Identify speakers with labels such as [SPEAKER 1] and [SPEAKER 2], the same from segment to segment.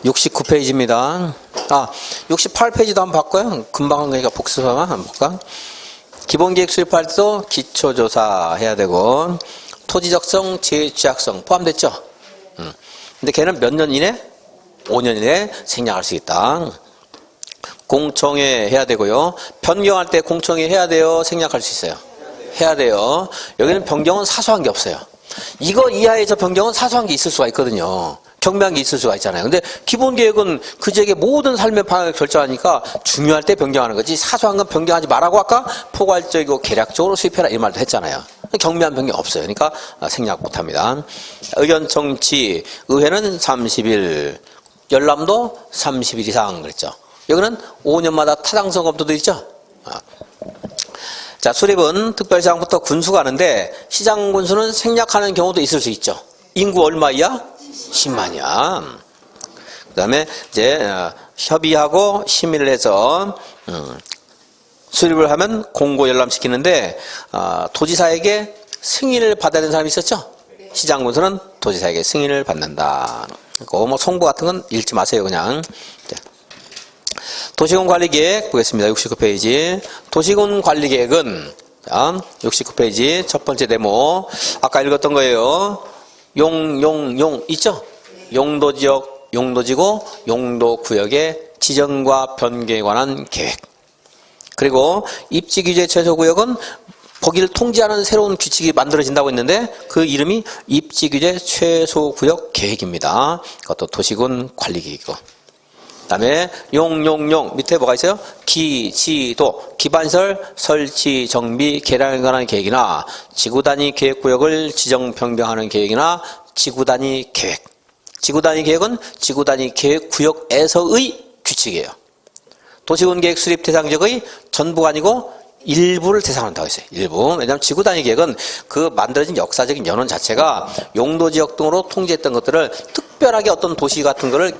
[SPEAKER 1] 69페이지입니다. 68페이지도 한번 바꿔요. 금방 한 거니까 복습하면 한번 볼까? 기본계획 수립할 때도 기초조사 해야 되고, 토지적성, 재취약성 포함됐죠? 근데 걔는 몇 년 이내? 5년 이내 생략할 수 있다. 공청회 해야 되고요. 변경할 때 공청회 해야 돼요? 생략할 수 있어요? 해야 돼요. 여기는 변경은 사소한 게 없어요. 이거 이하의 저 변경은 사소한 게 있을 수가 있거든요. 경미한 게 있을 수가 있잖아요. 근데 기본계획은 그 지역의 모든 삶의 방향을 결정하니까 중요할 때 변경하는 거지, 사소한 건 변경하지 말라고 아까 포괄적이고 계략적으로 수립해라 이 말도 했잖아요. 경미한 변경 없어요. 그러니까 생략 못합니다. 의견 청취, 의회는 30일, 열람도 30일 이상 그랬죠. 여기는 5년마다 타당성 검토도 있죠. 자, 수립은 특별시장부터 군수 가는데 시장 군수는 생략하는 경우도 있을 수 있죠. 인구 얼마야? 10만이야. 그 다음에 이제 협의하고 심의를 해서 수립을 하면 공고 열람시키는데 도지사에게 승인을 받아야 되는 사람이 있었죠. 시장 군수는 도지사에게 승인을 받는다. 뭐 송부 같은 건 읽지 마세요. 그냥. 도시군 관리계획 보겠습니다. 69페이지. 도시군 관리계획은 69페이지 첫 번째 데모 아까 읽었던 거예요. 용 있죠? 용도지역, 용도지구, 용도구역의 지정과 변경에 관한 계획. 그리고 입지규제 최소구역은 거기를 통제하는 새로운 규칙이 만들어진다고 했는데 그 이름이 입지규제 최소구역 계획입니다. 그것도 도시군 관리계획이고. 그 다음에 용 밑에 뭐가 있어요? 기지도, 기반시설 설치 정비 개량에 관한 계획이나 지구단위 계획구역을 지정 변경하는 계획이나 지구단위 계획. 지구단위 계획은 지구단위 계획구역에서의 규칙이에요. 도시군 계획 수립 대상 지역의 전부가 아니고 일부를 대상한다고 했어요. 일부. 왜냐하면 지구단위 계획은 그 만들어진 역사적인 연원 자체가 용도지역 등으로 통제했던 것들을 특별하게 어떤 도시 같은 거를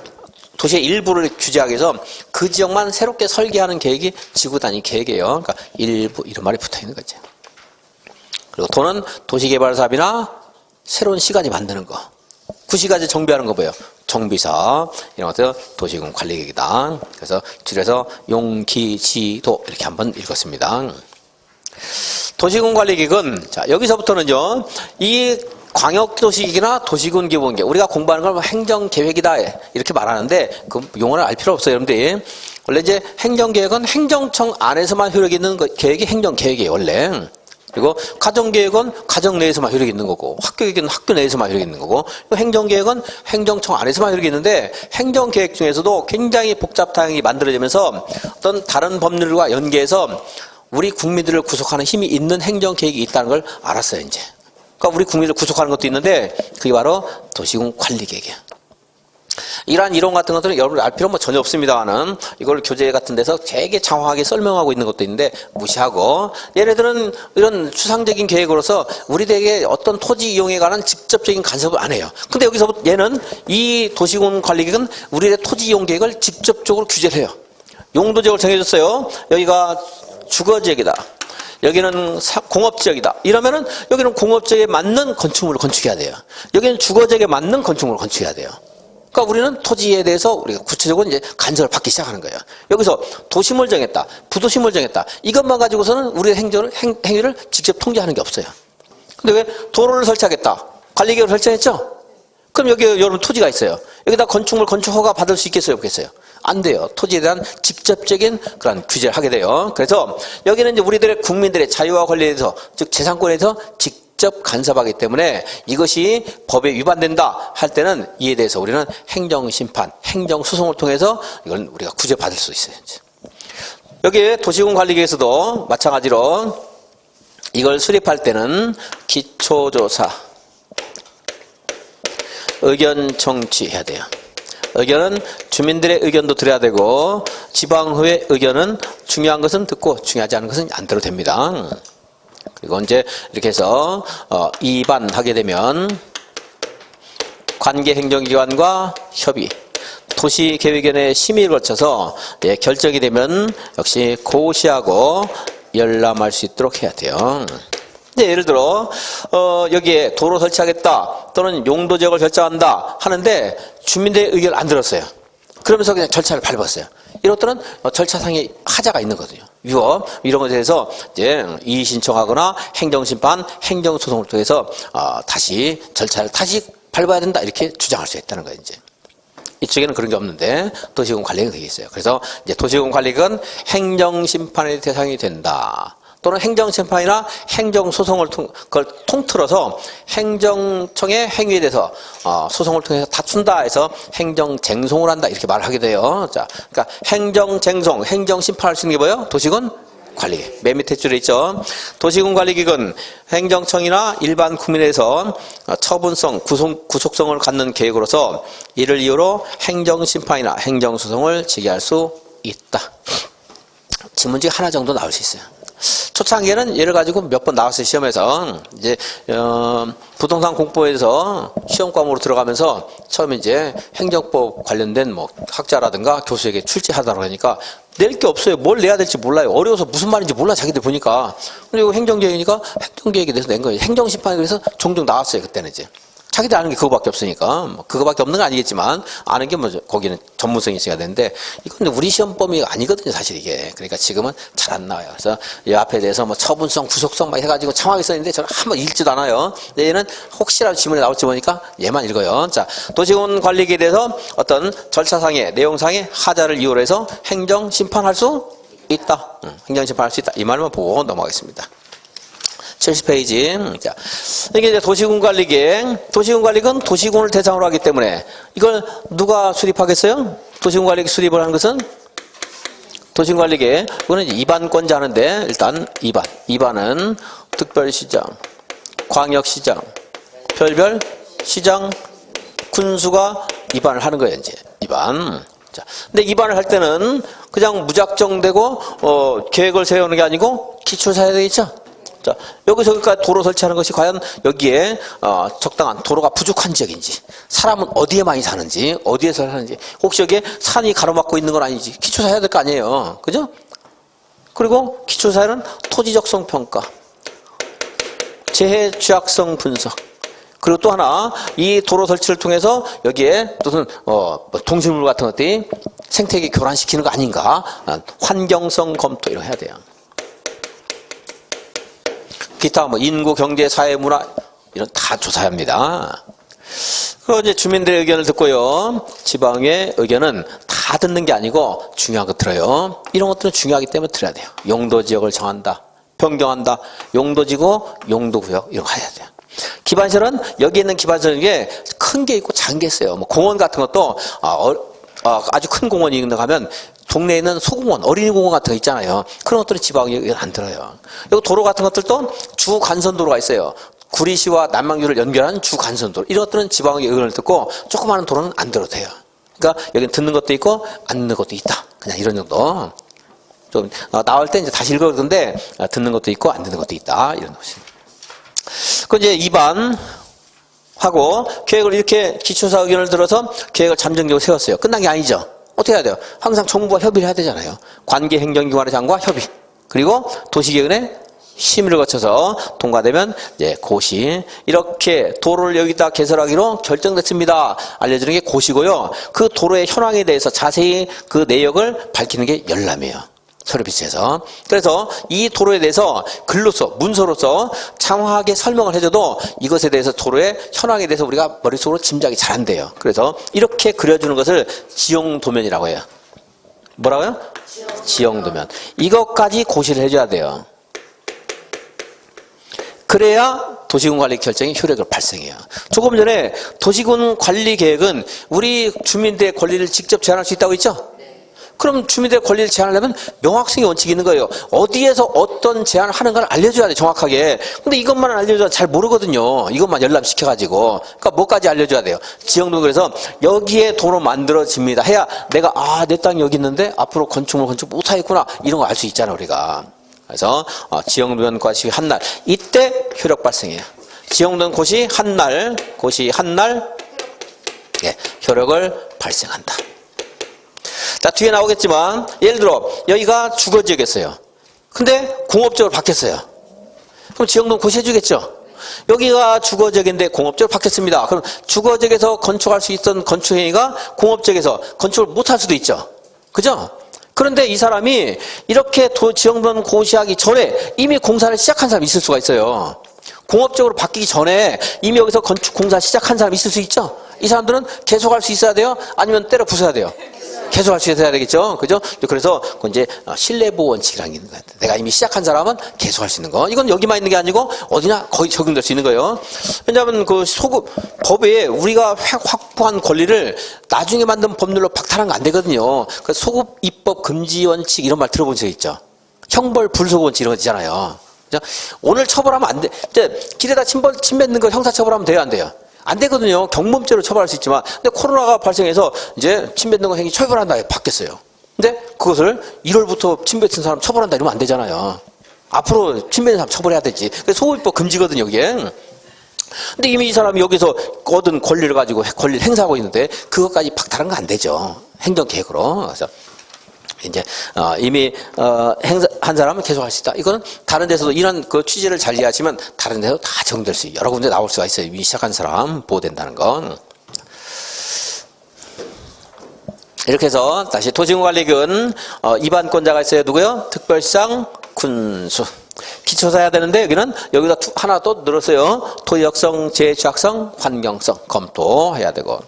[SPEAKER 1] 도시의 일부를 규제하기 위해서 그 지역만 새롭게 설계하는 계획이 지구단위 계획이에요. 그러니까 일부 이런 말이 붙어있는 거죠. 그리고 도는 도시개발사업이나 새로운 시가지 만드는 거, 구시가지 정비하는 거 뭐예요? 정비사업 이런 것들 도시군 관리계획이다. 그래서 줄여서 용기지도 이렇게 한번 읽었습니다. 도시군 관리계획은 자 여기서부터는요 이 광역도시계획이나 도시군 기본계획 우리가 공부하는 걸 행정계획이다 이렇게 말하는데 그 용어를 알 필요 없어요. 여러분들 원래 이제 행정계획은 행정청 안에서만 효력이 있는 계획이 행정계획이에요 원래. 그리고 가정계획은 가정 내에서만 효력이 있는 거고 학교계획은 학교 내에서만 효력이 있는 거고 행정계획은 행정청 안에서만 효력이 있는데 행정계획 중에서도 굉장히 복잡 다양하게 만들어지면서 어떤 다른 법률과 연계해서 우리 국민들을 구속하는 힘이 있는 행정계획이 있다는 걸 알았어요 이제. 그러니까 우리 국민을 구속하는 것도 있는데 그게 바로 도시군 관리계획이에요. 이러한 이론 같은 것들은 여러분 알 필요는 전혀 없습니다만은 이걸 교재 같은 데서 되게 장황하게 설명하고 있는 것도 있는데 무시하고 얘네들은 이런 추상적인 계획으로서 우리들에게 어떤 토지 이용에 관한 직접적인 간섭을 안 해요. 근데 여기서 얘는 이 도시군 관리계획은 우리의 토지 이용 계획을 직접적으로 규제를 해요. 용도지역을 정해줬어요. 여기가 주거지역이다. 여기는 공업지역이다. 이러면은 여기는 공업지역에 맞는 건축물을 건축해야 돼요. 여기는 주거지역에 맞는 건축물을 건축해야 돼요. 그러니까 우리는 토지에 대해서 우리가 구체적으로 이제 간섭을 받기 시작하는 거예요. 여기서 도심을 정했다, 부도심을 정했다. 이것만 가지고서는 우리의 행위를 직접 통제하는 게 없어요. 근데 왜 도로를 설치하겠다, 관리계획을 설치했죠? 그럼 여기 여러분 토지가 있어요. 여기다 건축물 건축 허가 받을 수 있겠어요, 없겠어요? 안 돼요. 토지에 대한 직접적인 그런 규제를 하게 돼요. 그래서 여기는 이제 우리들의 국민들의 자유와 권리에 대해서 즉 재산권에 대해서 직접 간섭하기 때문에 이것이 법에 위반된다 할 때는 이에 대해서 우리는 행정심판, 행정소송을 통해서 이걸 우리가 구제받을 수 있어요. 여기에 도시군 관리계획에서도 마찬가지로 이걸 수립할 때는 기초조사, 의견 청취해야 돼요. 의견은 주민들의 의견도 들어야 되고 지방의회 의견은 중요한 것은 듣고 중요하지 않은 것은 안 들어도 됩니다. 그리고 이제 이렇게 해서 입안하게 되면 관계행정기관과 협의, 도시계획위원회 심의를 거쳐서 결정이 되면 역시 고시하고 열람할 수 있도록 해야 돼요. 예를 들어 여기에 도로 설치하겠다 또는 용도지역을 결정한다 하는데 주민들의 의견을 안 들었어요. 그러면서 그냥 절차를 밟았어요. 이런 것들은 절차상의 하자가 있는 거거든요. 위법 이런 것에 대해서 이제 이의 신청하거나 행정심판, 행정소송을 통해서 다시 절차를 다시 밟아야 된다 이렇게 주장할 수 있다는 거예요. 이제 이쪽에는 그런 게 없는데 도시공관리계획은 그게 있어요. 그래서 이제 도시공관리계획은 행정심판의 대상이 된다. 또는 행정심판이나 행정소송을 그걸 통틀어서 행정청의 행위에 대해서 소송을 통해서 다툰다 해서 행정쟁송을 한다 이렇게 말을 하게 돼요. 자, 그러니까 행정쟁송, 행정심판할 수 있는 게 뭐예요? 도시군관리계획. 맨 밑에 줄에 있죠. 도시군관리계획은 행정청이나 일반 국민에서 처분성, 구속성을 갖는 계획으로서 이를 이유로 행정심판이나 행정소송을 제기할 수 있다. 지문지 하나 정도 나올 수 있어요. 초창기에는 얘를 가지고 몇 번 나왔어요. 시험에서 이제 부동산 공부에서 시험 과목으로 들어가면서 처음에 이제 행정법 관련된 뭐 학자라든가 교수에게 출제하다고 하니까 낼 게 없어요. 뭘 내야 될지 몰라요. 어려워서 무슨 말인지 몰라 자기들 보니까. 그리고 행정계획이니까 행정계획에 대해서 낸 거예요. 행정심판에 그래서 종종 나왔어요. 그때는 이제. 자기들 아는 게 그거밖에 없으니까 뭐 그거밖에 없는 건 아니겠지만 아는 게 뭐 거기는 전문성이 있어야 되는데 이건 우리 시험 범위가 아니거든요 사실 이게. 그러니까 지금은 잘 안 나와요. 그래서 이 앞에 대해서 뭐 처분성, 구속성 막 해가지고 참하게 써있는데 저는 한번 읽지도 않아요. 근데 얘는 혹시라도 지문에 나올지 보니까 얘만 읽어요. 자, 도시군 관리계에 대해서 어떤 절차상의 내용상의 하자를 이유로 해서 행정 심판할 수 있다. 행정 심판할 수 있다. 이 말만 보고 넘어가겠습니다. 70페이지. 자, 이게 이제 도시군관리계획. 도시군관리계획은 도시군을 대상으로 하기 때문에 이걸 누가 수립하겠어요? 도시군관리계획 수립을 하는 것은 도시군관리계획. 이거는 이제 입안권자 하는데 일단 입안. 입안은 특별시장, 광역시장, 별별시장, 군수가 입안을 하는 거예요. 이제 입안. 자, 근데 입안을 할 때는 그냥 무작정되고 계획을 세우는 게 아니고 기초 사야 되겠죠. 자, 여기서 여기까지 도로 설치하는 것이 과연 여기에 적당한 도로가 부족한 지역인지, 사람은 어디에 많이 사는지, 어디에서 사는지, 혹시 여기에 산이 가로막고 있는 건 아니지. 기초사 해야 될 거 아니에요. 그죠? 그리고 기초사에는 토지적성 평가, 재해 취약성 분석, 그리고 또 하나 이 도로 설치를 통해서 여기에 무슨 동식물 같은 것들이 생태계 교란시키는 거 아닌가, 환경성 검토 이런 거 해야 돼요. 기타 뭐 인구, 경제, 사회, 문화 이런 다 조사해야 합니다. 그리고 이제 주민들의 의견을 듣고요. 지방의 의견은 다 듣는 게 아니고 중요한 거 들어요. 이런 것들은 중요하기 때문에 들어야 돼요. 용도 지역을 정한다, 변경한다, 용도지구, 용도구역 이런 거 해야 돼요. 기반시설은 여기 있는 기반시설 중에 큰 게 있고 작은 게 있어요. 뭐 공원 같은 것도 아주 큰 공원이 있는데 가면 동네에 있는 소공원, 어린이 공원 같은 거 있잖아요. 그런 것들은 지방이 안 들어요. 여기 도로 같은 것들도 주간선도로가 있어요. 구리시와 남양주를 연결하는 주간선도로. 이런 것들은 지방의 의견을 듣고 조그마한 도로는 안 들어도 돼요. 그러니까 여기는 듣는 것도 있고 안 듣는 것도 있다. 그냥 이런 정도. 좀 나올 때 이제 다시 읽어보던데 듣는 것도 있고 안 듣는 것도 있다. 이런 것이. 그 이제 2반 하고 계획을 이렇게 기초사 의견을 들어서 계획을 잠정적으로 세웠어요. 끝난 게 아니죠. 어떻게 해야 돼요? 항상 정부와 협의를 해야 되잖아요. 관계행정기관의 장과 협의. 그리고 도시계획의 심의를 거쳐서 통과되면 이제 고시. 이렇게 도로를 여기다 개설하기로 결정됐습니다. 알려주는 게 고시고요. 그 도로의 현황에 대해서 자세히 그 내역을 밝히는 게 열람이에요. 서류 비치해서. 그래서 이 도로에 대해서 글로써, 문서로서 장황하게 설명을 해줘도 이것에 대해서 도로의 현황에 대해서 우리가 머릿속으로 짐작이 잘 안 돼요. 그래서 이렇게 그려주는 것을 지형도면이라고 해요. 뭐라고요? 지형도면. 이것까지 고시를 해줘야 돼요. 그래야 도시군관리 결정이 효력을 발생해요. 조금 전에 도시군관리계획은 우리 주민들의 권리를 직접 제한할 수 있다고 했죠? 그럼 주민들의 권리를 제한하려면 명확성의 원칙이 있는 거예요. 어디에서 어떤 제한을 하는가를 알려줘야 돼, 정확하게. 근데 이것만 알려줘야 잘 모르거든요. 이것만 열람시켜가지고. 그러니까 뭐까지 알려줘야 돼요? 지형도 그래서 여기에 도로 만들어집니다 해야 내가 내 땅이 여기 있는데 앞으로 건축물 건축 못하겠구나. 이런 거 알 수 있잖아, 우리가. 그래서 지형도면 고시 한 날. 이때 효력 발생해요. 지형도면 고시 한 날, 예, 효력을 발생한다. 자, 뒤에 나오겠지만 예를 들어 여기가 주거지역이었어요. 근데 공업적으로 바뀌었어요. 그럼 지형도면 고시해 주겠죠? 여기가 주거지역인데 공업지역으로 바뀌었습니다. 그럼 주거지역에서 건축할 수 있던 건축행위가 공업지역에서 건축을 못할 수도 있죠. 그죠? 그런데 이 사람이 이렇게 지정된 고시하기 전에 이미 공사를 시작한 사람이 있을 수가 있어요. 공업적으로 바뀌기 전에 이미 여기서 건축 공사 시작한 사람이 있을 수 있죠. 이 사람들은 계속할 수 있어야 돼요? 아니면 때려 부숴야 돼요? 계속할 수 있어야 되겠죠. 그죠? 그래서 그건 이제 신뢰보호 원칙이라는 게 있는 거예요. 내가 이미 시작한 사람은 계속할 수 있는 거. 이건 여기만 있는 게 아니고 어디나 거의 적용될 수 있는 거예요. 왜냐하면 그 법에 우리가 확보한 권리를 나중에 만든 법률로 박탈하면 안 되거든요. 그 소급 입법 금지 원칙 이런 말 들어본 적 있죠. 형벌 불소급 원칙 이런 거 있잖아요. 오늘 처벌하면 안 돼. 이제 길에다 침 뱉는 거 형사 처벌하면 돼요, 안 돼요? 안 되거든요. 경범죄로 처벌할 수 있지만. 근데 코로나가 발생해서 이제 침 뱉는 거 행위 처벌한다 바뀌었어요. 근데 그것을 1월부터 침 뱉은 사람 처벌한다 이러면 안 되잖아요. 앞으로 침 뱉는 사람 처벌해야 되지. 소급입법 금지거든요, 이게. 근데 이미 이 사람이 여기서 얻은 권리를 가지고 권리를 행사하고 있는데 그것까지 박탈한 거 안 되죠. 행정계획으로. 그래서 이제 이미 행사한 사람은 계속 할 수 있다. 이거는 다른 데서도 이런 그 취지를 잘 이해하시면 다른 데서 다 적용될 수 여러 군데 나올 수가 있어요. 이미 시작한 사람 보호된다는 건. 이렇게 해서 다시 도시공관리계획은 입안권자가 있어요. 누구요? 특별시장, 군수. 기초사 해야 되는데 여기다 하나 또 늘었어요. 토지역성, 재취약성, 환경성 검토해야 되고.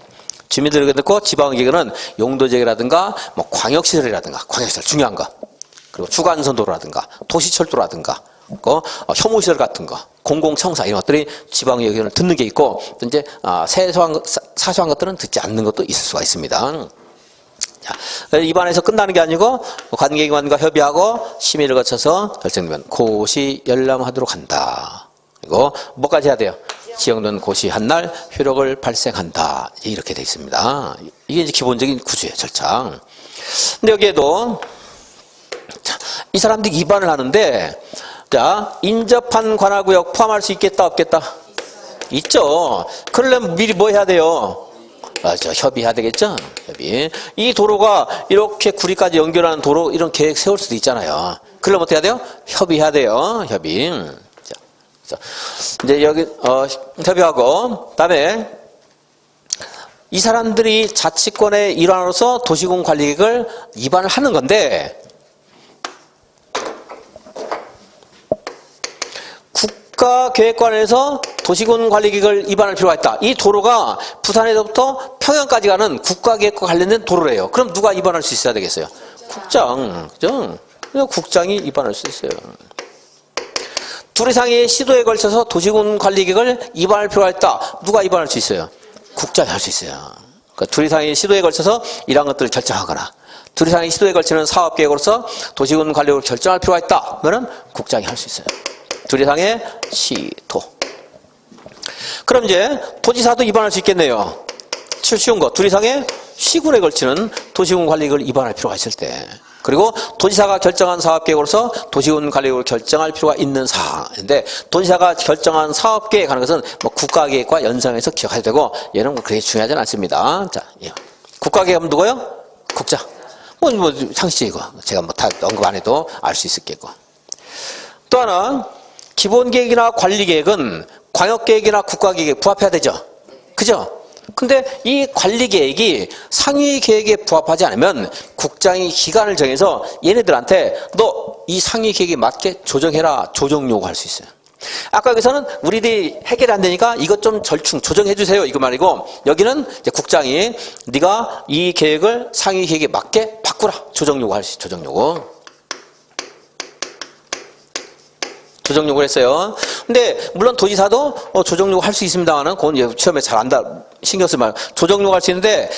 [SPEAKER 1] 주민들에게 듣고 지방계획은 용도지역이라든가 뭐 광역시설이라든가 광역시설 중요한 거 그리고 주간선도로라든가 도시철도라든가 혐오시설 같은 거 공공청사 이런 것들이 지방계획을 듣는 게 있고 또 이제 사소한 것들은 듣지 않는 것도 있을 수가 있습니다. 자, 입안에서 끝나는 게 아니고 관계기관과 협의하고 심의를 거쳐서 결정되면 고시 열람하도록 한다. 그리고 뭐까지 해야 돼요? 지정된 고시 한 날 효력을 발생한다. 이렇게 되어 있습니다. 이게 이제 기본적인 구조예요, 절차. 근데 여기에도 이 사람들이 입안을 하는데 자, 인접한 관할구역 포함할 수 있겠다, 없겠다? 있죠. 그러려면 미리 뭐 해야 돼요? 맞아, 협의해야 되겠죠? 협의. 이 도로가 이렇게 구리까지 연결하는 도로 이런 계획 세울 수도 있잖아요. 그러려면 어떻게 해야 돼요? 협의해야 돼요. 협의. 이제 여기 협의하고 그다음에 이 사람들이 자치권의 일환으로서 도시공 관리계획을 입안을 하는 건데 국가계획관에서 도시공 관리계획을 입안할 필요가 있다. 이 도로가 부산에서부터 평양까지 가는 국가계획과 관련된 도로래요. 그럼 누가 입안할 수 있어야 되겠어요? 국장, 그죠? 국장이 입안할 수 있어요. 둘 이상의 시도에 걸쳐서 도시군 관리계획을 입안할 필요가 있다. 누가 입안할 수 있어요? 국장이 할 수 있어요. 그러니까 둘 이상의 시도에 걸쳐서 이러한 것들을 결정하거나 둘 이상의 시도에 걸치는 사업계획으로서 도시군 관리계획을 결정할 필요가 있다. 그러면 국장이 할 수 있어요. 둘 이상의 시도. 그럼 이제 도지사도 입안할 수 있겠네요. 쉬운 거. 둘 이상의 시군에 걸치는 도시군 관리계획을 입안할 필요가 있을 때. 그리고 도지사가 결정한 사업계획으로서 도시군 관리계획을 결정할 필요가 있는 사항인데 도지사가 결정한 사업계획 하는 것은 뭐 국가계획과 연상해서 기억해야 되고 얘는 뭐 그렇게 중요하지 않습니다. 자, 예. 국가계획은 누구요? 국장. 뭐 상식이 이거 제가 뭐 다 언급 안 해도 알 수 있겠고. 또 하나 기본계획이나 관리계획은 광역계획이나 국가계획에 부합해야 되죠. 그죠? 근데 이 관리계획이 상위계획에 부합하지 않으면 국장이 기간을 정해서 얘네들한테 너 이 상위계획에 맞게 조정해라 조정 요구할 수 있어요. 아까 여기서는 우리들이 해결이 안 되니까 이것 좀 절충 조정해 주세요 이거 말이고 여기는 이제 국장이 네가 이 계획을 상위계획에 맞게 바꾸라 조정 요구할 수 있어요. 조정 요구. 조정 요구를 했어요. 근데 물론 도지사도 조정 요구 할 수 있습니다만은 그건 시험에 잘 안다 신경 쓰지 말고 조정 요구 할 수 있는데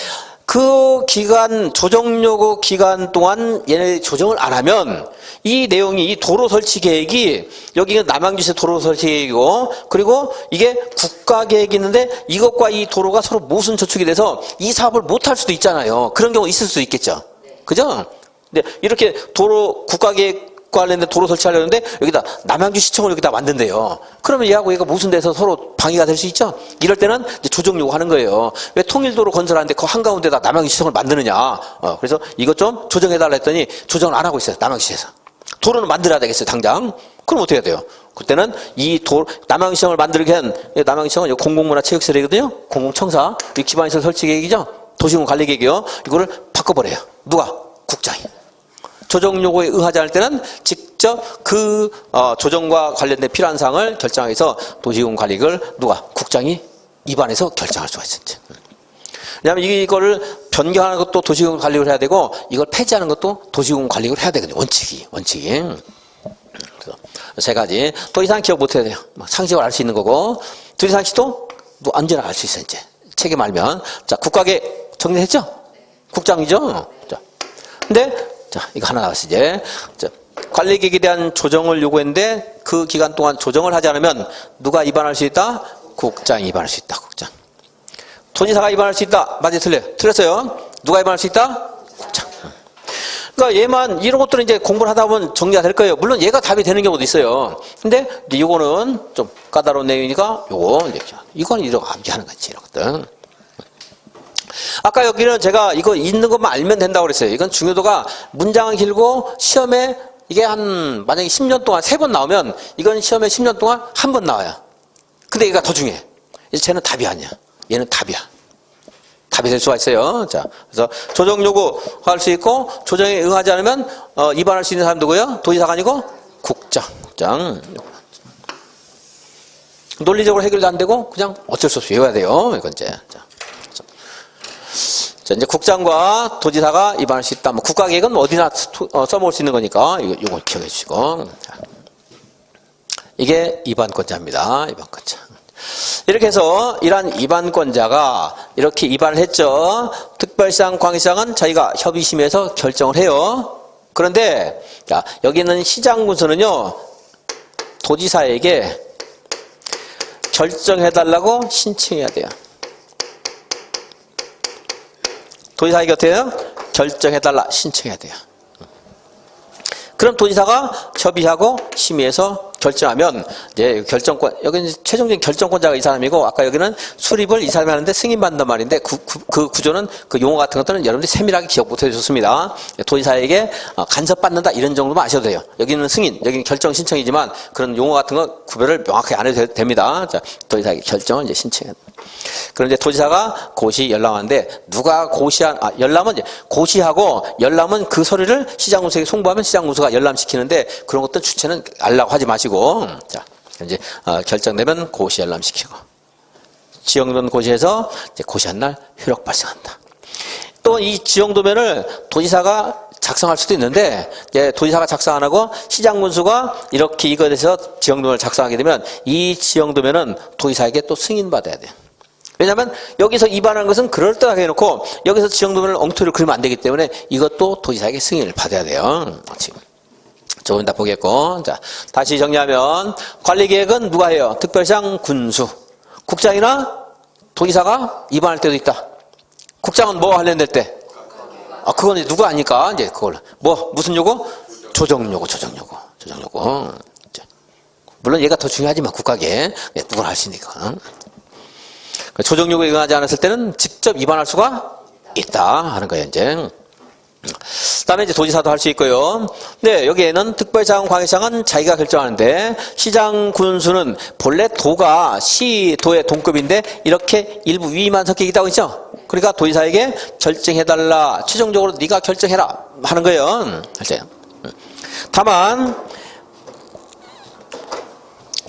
[SPEAKER 1] 그 기간 조정 요구 기간 동안 얘네 조정을 안 하면 이 내용이 이 도로 설치 계획이 여기가 남양주시 도로 설치 계획이고 그리고 이게 국가 계획이 있는데 이것과 이 도로가 서로 모순 저축이 돼서 이 사업을 못 할 수도 있잖아요. 그런 경우 있을 수도 있겠죠. 그죠? 근데 이렇게 도로 국가 계획 관련된 도로 설치하려는데 여기다 남양주시청을 여기다 만든대요. 그러면 얘하고 얘가 무슨 데서 서로 방해가 될 수 있죠? 이럴 때는 이제 조정 요구하는 거예요. 왜 통일도로 건설하는데 그 한가운데다 남양주시청을 만드느냐. 그래서 이것 좀 조정해달라 했더니 조정을 안 하고 있어요. 남양주시에서. 도로는 만들어야 되겠어요, 당장. 그럼 어떻게 해야 돼요? 그때는 남양시청을 만들게 한, 남양시청은 공공문화체육시설이거든요. 공공청사, 이 기반시설 설치 계획이죠. 도시군 관리 계획이요. 이거를 바꿔버려요. 누가? 국장이. 조정 요구에 응하지 않을 때는 직접 그 조정과 관련된 필요한 사항을 결정해서 도시군 관리 계획을 누가? 국장이 입안해서 결정할 수가 있었죠. 왜냐하면 이거를 변경하는 것도 도시군 관리를 해야 되고 이걸 폐지하는 것도 도시군 관리를 해야 되거든요. 원칙이. 그래서 세 가지. 더 이상 기억 못 해야 돼요. 상식을 알 수 있는 거고. 두리상식도 언제나 알 수 있어요. 이제 책임 알면. 자, 국가계획 정리했죠? 국장이죠? 자, 근데 자, 이거 하나 나왔어 이제. 자, 관리계획에 대한 조정을 요구했는데 그 기간 동안 조정을 하지 않으면 누가 위반할 수 있다? 국장이 위반할 수 있다. 국장. 도지사가 위반할 수 있다. 맞아요, 틀려요? 틀렸어요. 누가 위반할 수 있다? 국장. 그러니까 얘만 이런 것들은 이제 공부를 하다 보면 정리가 될 거예요. 물론 얘가 답이 되는 경우도 있어요. 근데 이거는 좀 까다로운 내용이니까 요거 이거는 이렇게 암기하는 거지 이런 것들. 아까 여기는 제가 이거 있는 것만 알면 된다고 그랬어요. 이건 중요도가 문장은 길고 시험에 이게 한 만약에 10년 동안 3번 나오면 이건 시험에 10년 동안 1번 나와요. 근데 얘가 더 중요해. 쟤는 답이 아니야. 얘는 답이야. 답이 될 수가 있어요. 자, 그래서 조정 요구할 수 있고 조정에 응하지 않으면 위반할 수 있는 사람 누구예요? 도지사가 아니고 국장. 논리적으로 해결도 안 되고 그냥 어쩔 수 없이 외워야 돼요. 이건 이제. 자, 이제 국장과 도지사가 위반할 수 있다. 뭐 국가계획은 어디나 써먹을 수 있는 거니까 이거 기억해 주시고. 자, 이게 위반권자입니다. 위반권자. 이렇게 해서 이러한 위반권자가 이렇게 위반을 했죠. 특별시장, 광역시장은 자기가 협의심에서 결정을 해요. 그런데 자, 여기 있는 시장군수는요. 도지사에게 결정해달라고 신청해야 돼요. 도지사에게 어떻게 해요? 결정해달라 신청해야 돼요. 그럼 도지사가 협의하고 심의해서 결정하면 이제 결정권, 여기는 최종적인 결정권자가 이 사람이고 아까 여기는 수립을 이 사람이 하는데 승인받는단 말인데 그 구조는 그 용어 같은 것들은 여러분들이 세밀하게 기억 못해 주셨습니다. 도지사에게 간섭받는다 이런 정도만 아셔도 돼요. 여기는 승인, 여기는 결정 신청이지만 그런 용어 같은 거 구별을 명확하게 안 해도 됩니다. 자, 도지사에게 결정을 이제 신청해야 돼요. 그럼 이제 도지사가 고시 열람하는데 누가 열람은 이제 고시하고 열람은 그 서류를 시장군수에게 송부하면 시장군수가 열람시키는데 그런 것들 주체는 알라고 하지 마시고 자, 이제 결정되면 고시 열람시키고 지정도면 고시해서 이제 고시한 날 효력 발생한다. 또 이 지정도면을 도지사가 작성할 수도 있는데 이제 도지사가 작성 안 하고 시장군수가 이렇게 이거에 대해서 지정도면을 작성하게 되면 이 지정도면은 도지사에게 또 승인받아야 돼요. 왜냐하면 여기서 위반하는 것은 그럴듯하게 해놓고 여기서 지정도면을 엉터리로 그리면 안 되기 때문에 이것도 도지사에게 승인을 받아야 돼요. 지금 조금 다 보겠고 자 다시 정리하면 관리계획은 누가 해요? 특별시장, 군수, 국장이나 도지사가 위반할 때도 있다. 국장은 뭐 관련될 때? 그건 이제 누가 아니까 이제 그걸 무슨 요구? 조정 요구. 물론 얘가 더 중요하지만 국가계획 누구나 할 수 있으니까. 조정 요구에 응하지 않았을 때는 직접 위반할 수가 있다 하는 거예요, 이제. 다음에 이제 도지사도 할 수 있고요. 네, 여기에는 특별시장, 광역시장은 자기가 결정하는데 시장, 군수는 본래 도가 시도의 동급인데 이렇게 일부 위만 섞여 있다고 했죠. 그러니까 도지사에게 결정해달라. 최종적으로 네가 결정해라 하는 거예요. 다만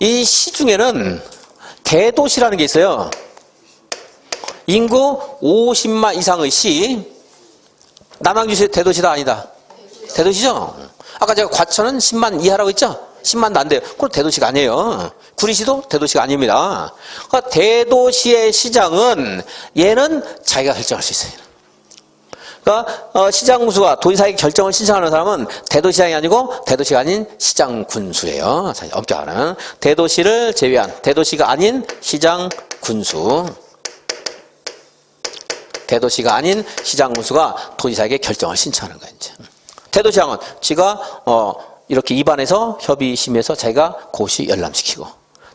[SPEAKER 1] 이 시 중에는 대도시라는 게 있어요. 인구 50만 이상의 시. 남양주시 대도시다 아니다? 대도시죠? 아까 제가 과천은 10만 이하라고 했죠? 10만도 안 돼요. 그건 대도시가 아니에요. 구리시도 대도시가 아닙니다. 그러니까 대도시의 시장은 얘는 자기가 결정할 수 있어요. 그러니까 시장군수가 도지사에게 결정을 신청하는 사람은 대도시장이 아니고 대도시가 아닌 시장군수예요. 엄격하는 대도시를 제외한 대도시가 아닌 시장군수. 대도시가 아닌 시장군수가 도지사에게 결정을 신청하는 거예요. 이제. 대도시장은 지가 이렇게 입안해서 협의심에서 자기가 고시 열람시키고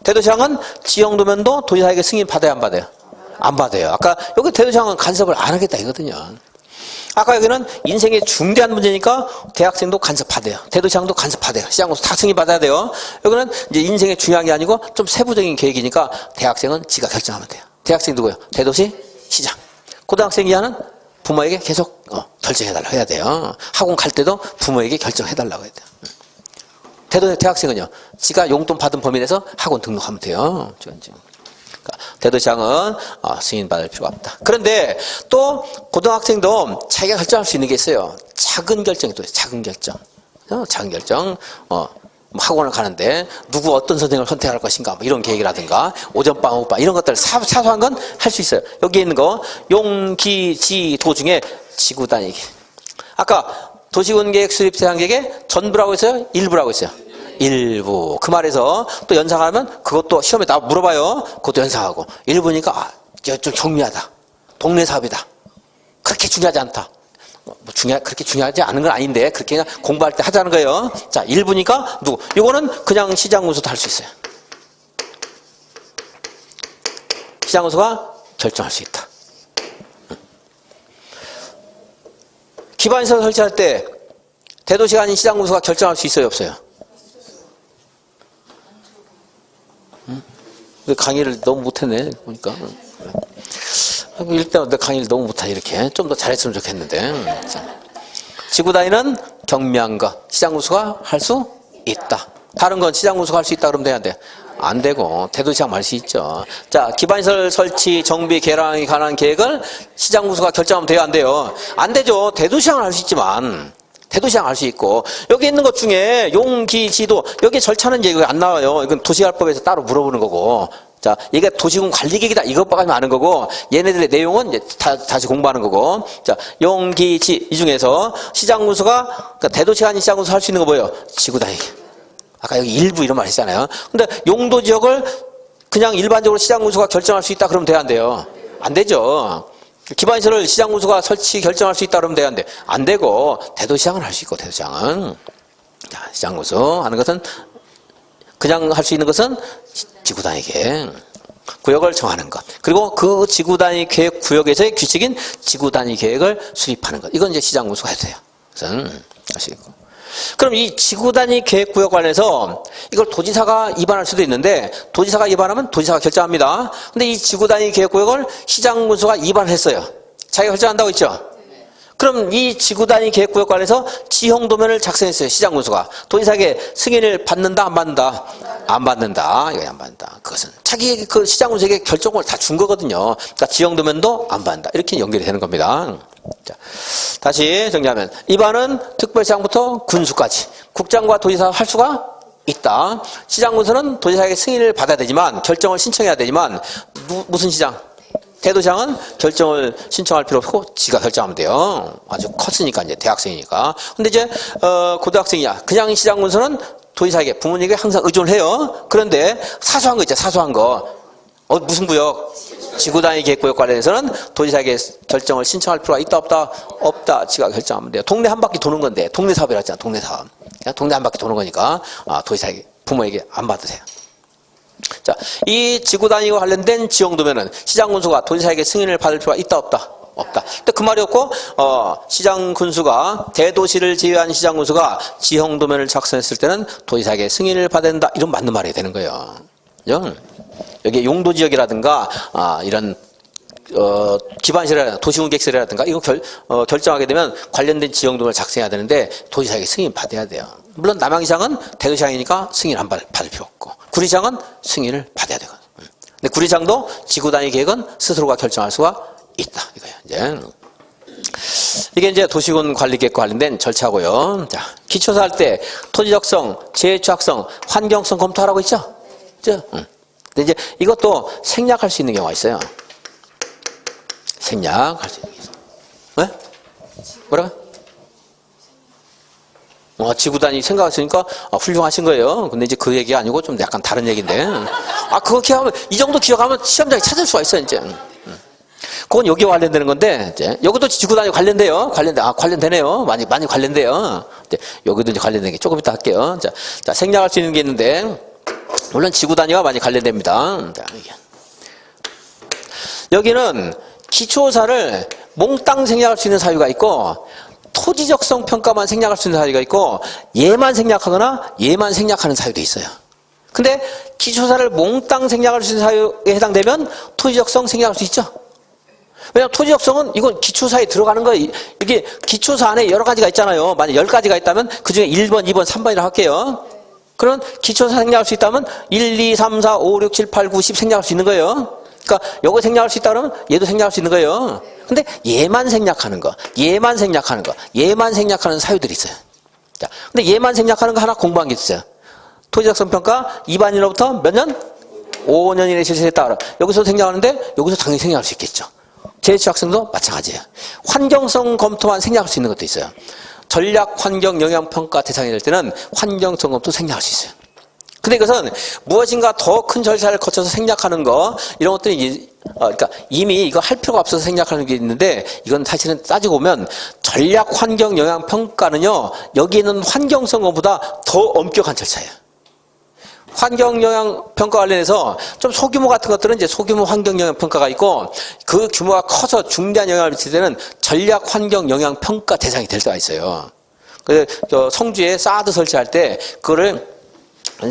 [SPEAKER 1] 대도시장은 지형도면도 도지사에게 승인 받아야 안 받아요? 안 받아요. 아까 여기 대도시장은 간섭을 안 하겠다 이거든요. 아까 여기는 인생의 중대한 문제니까 대학생도 간섭받아요. 대도시장도 간섭받아요. 시장군수 다 승인받아야 돼요. 여기는 이제 인생의 중요한 게 아니고 좀 세부적인 계획이니까 대학생은 지가 결정하면 돼요. 대학생 누구예요? 대도시 시장. 고등학생 이하는 부모에게 계속 결정해달라고 해야 돼요. 학원 갈 때도 부모에게 결정해달라고 해야 돼요. 대학생은요, 지가 용돈 받은 범위 내에서 학원 등록하면 돼요. 대도시장은 승인받을 필요가 없다. 그런데 또 고등학생도 자기가 결정할 수 있는 게 있어요. 작은 결정이 또 있어요. 작은 결정. 작은 결정. 학원을 가는데 누구 어떤 선생님을 선택할 것인가 뭐 이런 계획이라든가 오전방 오후방 이런 것들 사소한 건 할 수 있어요. 여기에 있는 거 용기지도 중에 지구 다니기. 아까 도시군계획 수립 대상 계획에 전부라고 했어요? 일부라고 했어요? 일부. 그 말에서 또 연상하면 그것도 시험에 나 물어봐요. 그것도 연상하고. 일부니까 좀 경미하다. 동네 사업이다. 그렇게 중요하지 않다. 그렇게 중요하지 않은 건 아닌데 그렇게 그냥 공부할 때 하자는 거예요. 자, 일부니까 누구? 이거는 그냥 시장군수도 할 수 있어요. 시장군수가 결정할 수 있다. 기반시설 설치할 때 대도시가 아닌 시장군수가 결정할 수 있어요, 없어요? 강의를 너무 못했네, 보니까. 일단 내 강의를 너무 못하네, 이렇게. 좀 더 잘했으면 좋겠는데. 지구단위는 경미한 것, 시장군수가 할 수 있다. 다른 건 시장군수가 할 수 있다 그러면 돼야 돼. 안 되고, 대도시장 할 수 있죠. 자, 기반시설 설치, 정비, 개량에 관한 계획을 시장군수가 결정하면 돼요, 안 돼요? 안 되죠. 대도시장은 할 수 있지만. 대도시장 알 수 있고 여기 있는 것 중에 용기지도 여기 절차는 얘기가 안 나와요. 이건 도시개발법에서 따로 물어보는 거고 자 얘가 도시군 관리계획이다 이것밖에 아는 거고 얘네들의 내용은 이제 다시 공부하는 거고 자 용기지 이 중에서 시장군수가 그러니까 대도시가 아닌 시장군수 할 수 있는 거 뭐예요? 지구단위기. 아까 여기 일부 이런 말 했잖아요. 근데 용도지역을 그냥 일반적으로 시장군수가 결정할 수 있다 그러면 돼야 안 돼요? 안 되죠. 기반시설을 시장군수가 설치 결정할 수 있다 그러면 되는데 안 되고 대도시장은 할 수 있고 대도시장은 자, 시장군수 하는 것은 그냥 할 수 있는 것은 지구단위 계획 구역을 정하는 것 그리고 그 지구단위 계획 구역에서의 규칙인 지구단위 계획을 수립하는 것 이건 이제 시장군수가 해도 돼요. 그것은 아시겠고 그럼 이 지구단위 계획구역 관련해서 이걸 도지사가 위반할 수도 있는데 도지사가 위반하면 도지사가 결정합니다. 근데 이 지구단위 계획구역을 시장군수가 위반했어요. 자기가 결정한다고 했죠. 그럼 이 지구단위 계획구역 관련해서 지형도면을 작성했어요. 시장군수가. 도지사에게 승인을 받는다 안 받는다? 안 받는다. 이거 안 받는다. 그것은 자기 그 시장군수에게 결정을 다 준 거거든요. 그러니까 지형도면도 안 받는다. 이렇게 연결이 되는 겁니다. 자, 다시 정리하면 위반은 특별시장부터 군수까지 국장과 도지사가 할 수가 있다. 시장군수는 도지사에게 승인을 받아야 되지만 결정을 신청해야 되지만 무슨 시장? 대도시장은 결정을 신청할 필요 없고 지가 결정하면 돼요. 아주 컸으니까 이제 대학생이니까. 근데 이제 고등학생이야. 그냥 시장군수는 도지사에게 부모님에게 항상 의존을 해요. 그런데 사소한 거 있죠. 사소한 거. 무슨 구역? 지구단위 계획구역 관련해서는 도지사에게 결정을 신청할 필요가 있다 없다? 없다. 지가 결정하면 돼요. 동네 한 바퀴 도는 건데 동네 사업이라 했잖아. 동네 사업. 그냥 동네 한 바퀴 도는 거니까 도지사에게 부모에게 안 받으세요. 자, 이 지구단위와 관련된 지형도면은 시장군수가 도지사에게 승인을 받을 필요가 있다 없다? 없다. 근데 그 말이 없고 시장군수가 대도시를 제외한 시장군수가 지형도면을 작성했을 때는 도지사에게 승인을 받아야 된다. 이런 맞는 말이 되는 거예요. 그죠? 여기 용도지역이라든가 이런 기반시설이라든가 도시군계획설이라든가 이거 결정하게 되면 관련된 지형도면을 작성해야 되는데 도지사에게 승인 받아야 돼요. 물론 남양시장은 대도시장이니까 승인 안 받을 필요 없고 구리시장은 승인을 받아야 되거든요. 근데 구리시장도 지구단위 계획은 스스로가 결정할 수가 있다. 이거예요. 이게 이제 도시군 관리계획과 관련된 절차고요. 자, 기초사 할 때 토지적성, 재해취약성, 환경성 검토하라고 있죠? 그죠? 근데 이제 이것도 생략할 수 있는 경우가 있어요. 생략할 수 있는 게 있어요. 왜? 뭐라고? 지구단위 생각하시니까 훌륭하신 거예요. 근데 이제 그 얘기가 아니고 좀 약간 다른 얘기인데. 그거 기억하면, 이 정도 기억하면 시험장에 찾을 수가 있어요, 이제. 그건 여기와 관련되는 건데, 이제. 여기도 지구단위 관련돼요. 관련되네요. 많이 관련돼요. 여기도 이제 관련된 게 조금 이따 할게요. 자, 생략할 수 있는 게 있는데, 물론 지구단위와 많이 관련됩니다. 자, 여기는 기초사를 몽땅 생략할 수 있는 사유가 있고 토지적성 평가만 생략할 수 있는 사유가 있고 얘만 생략하거나 얘만 생략하는 사유도 있어요. 근데 기초사를 몽땅 생략할 수 있는 사유에 해당되면 토지적성 생략할 수 있죠. 왜냐하면 토지적성은 이건 기초사에 들어가는 거예요. 이게 기초사 안에 여러 가지가 있잖아요. 만약 10가지가 있다면 그 중에 1번, 2번, 3번이라고 할게요. 그럼 기초사 생략할 수 있다면 1, 2, 3, 4, 5, 6, 7, 8, 9, 10 생략할 수 있는 거예요. 그러니까 요거 생략할 수 있다 그러면 얘도 생략할 수 있는 거예요. 근데 얘만 생략하는 거, 얘만 생략하는 거, 얘만 생략하는 사유들이 있어요. 자, 근데 얘만 생략하는 거 하나 공부한 게 있어요. 토지적성 평가 2반이로부터 몇 년? 5년 이내에 실시했다. 여기서 생략하는데 여기서 당연히 생략할 수 있겠죠. 재취학생도 마찬가지예요. 환경성 검토만 생략할 수 있는 것도 있어요. 전략 환경 영향 평가 대상이 될 때는 환경성 검토 생략할 수 있어요. 근데 이것은 무엇인가 더 큰 절차를 거쳐서 생략하는 거 이런 것들이 그러니까 이미 이거 할 필요가 없어서 생략하는 게 있는데 이건 사실은 따지고 보면 전략 환경 영향 평가는요 여기 있는 환경성 검토보다 더 엄격한 절차예요. 환경 영향 평가 관련해서 좀 소규모 같은 것들은 이제 소규모 환경 영향 평가가 있고 그 규모가 커서 중대한 영향을 미칠 때는 전략 환경 영향 평가 대상이 될 때가 있어요. 그래서 성주에 사드 설치할 때 그거를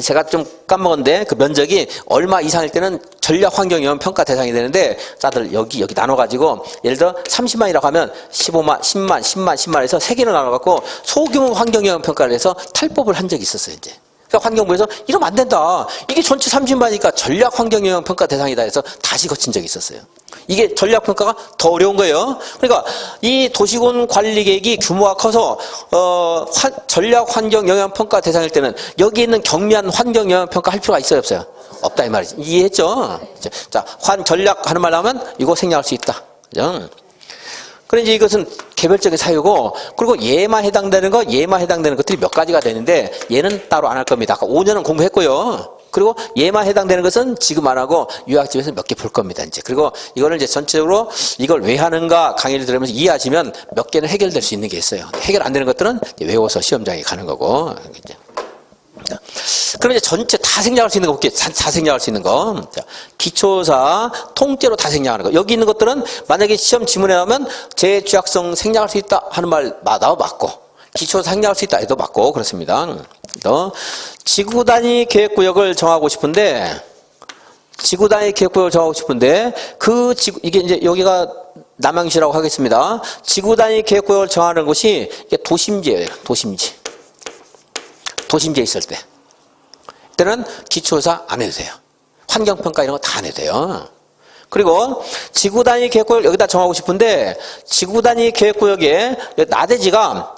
[SPEAKER 1] 제가 좀 까먹었는데 그 면적이 얼마 이상일 때는 전략 환경 영향 평가 대상이 되는데 다들 여기 나눠가지고 예를 들어 30만이라고 하면 15만, 10만, 10만, 10만 해서 3개로 나눠갖고 소규모 환경 영향 평가를 해서 탈법을 한 적이 있었어요 이제. 그러니까 환경부에서 이러면 안 된다. 이게 전체 30만이니까 전략 환경 영향 평가 대상이다 해서 다시 거친 적이 있었어요. 이게 전략 평가가 더 어려운 거예요. 그러니까 이 도시군 관리 계획이 규모가 커서 전략 환경 영향 평가 대상일 때는 여기 있는 경미한 환경 영향 평가 할 필요가 있어요, 없어요? 없다 이 말이지. 이해했죠? 자, 전략 하는 말 나오면 이거 생략할 수 있다. 그죠? 그런데 이것은 개별적인 사유고 그리고 얘만 해당되는 거 얘만 해당되는 것들이 몇 가지가 되는데 얘는 따로 안 할 겁니다. 아까 5년은 공부했고요. 그리고 얘만 해당되는 것은 지금 안 하고 유학집에서 몇 개 볼 겁니다. 이제 그리고 이거를 이제 전체적으로 이걸 왜 하는가 강의를 들으면서 이해하시면 몇 개는 해결될 수 있는 게 있어요. 해결 안 되는 것들은 외워서 시험장에 가는 거고. 그럼 이제 전체 다 생략할 수 있는 거 볼게요. 다 생략할 수 있는 거. 자, 기초사 통째로 다 생략하는 거. 여기 있는 것들은 만약에 시험 지문에 나오면 재취약성 생략할 수 있다 하는 말마다 맞고 기초사 생략할 수 있다 해도 맞고 그렇습니다. 또 지구 단위 계획구역을 정하고 싶은데 지구 단위 계획구역을 정하고 싶은데 그 지구 이게 이제 여기가 남양시라고 하겠습니다. 지구 단위 계획구역을 정하는 곳이 이게 도심지예요. 도심지에 있을 때. 그때는 기초사 안 해도 돼요. 환경평가 이런 거 다 안 해도 돼요. 그리고 지구 단위 계획구역 여기다 정하고 싶은데 지구 단위 계획구역에 나대지가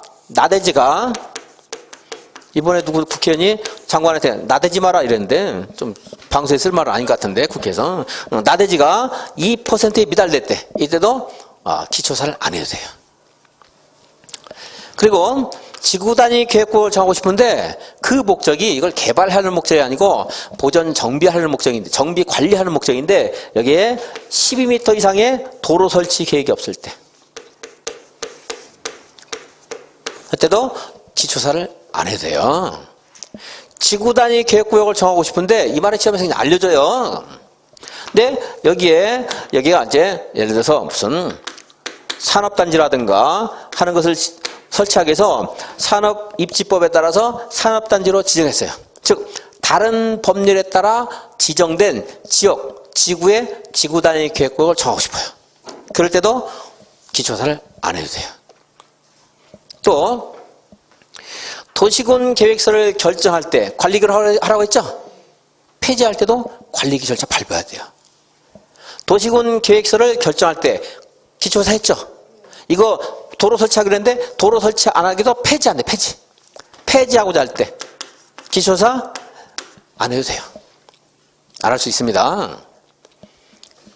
[SPEAKER 1] 이번에 누구 국회의원이 장관한테 나대지 마라 이랬는데 좀 방송에 쓸 말은 아닌 것 같은데 국회에서 나대지가 2%에 미달됐대. 이때도 기초사를 안 해도 돼요. 그리고 지구 단위 계획구역을 정하고 싶은데 그 목적이 이걸 개발하는 목적이 아니고 보전 정비하는 목적인데 정비 관리하는 목적인데 여기에 12m 이상의 도로 설치 계획이 없을 때 그때도 기초사를 안 해도 돼요. 지구 단위 계획구역을 정하고 싶은데 이 말은 시험에서 그냥 알려줘요. 근데 여기가 이제 예를 들어서 무슨 산업단지라든가 하는 것을 설치하기 위해서 산업입지법에 따라서 산업단지로 지정했어요. 즉 다른 법률에 따라 지정된 지역, 지구의 지구 단위 계획구역을 정하고 싶어요. 그럴 때도 기초사를 안 해도 돼요. 또 도시군 계획서를 결정할 때 관리기를 하라고 했죠? 폐지할 때도 관리기 절차 밟아야 돼요. 도시군 계획서를 결정할 때 기초사 했죠? 이거 도로 설치하기로 했는데 도로 설치 안 하기도 폐지한대. 폐지하고자 할 때 기초사 안 해도 돼요. 안 할 수 있습니다.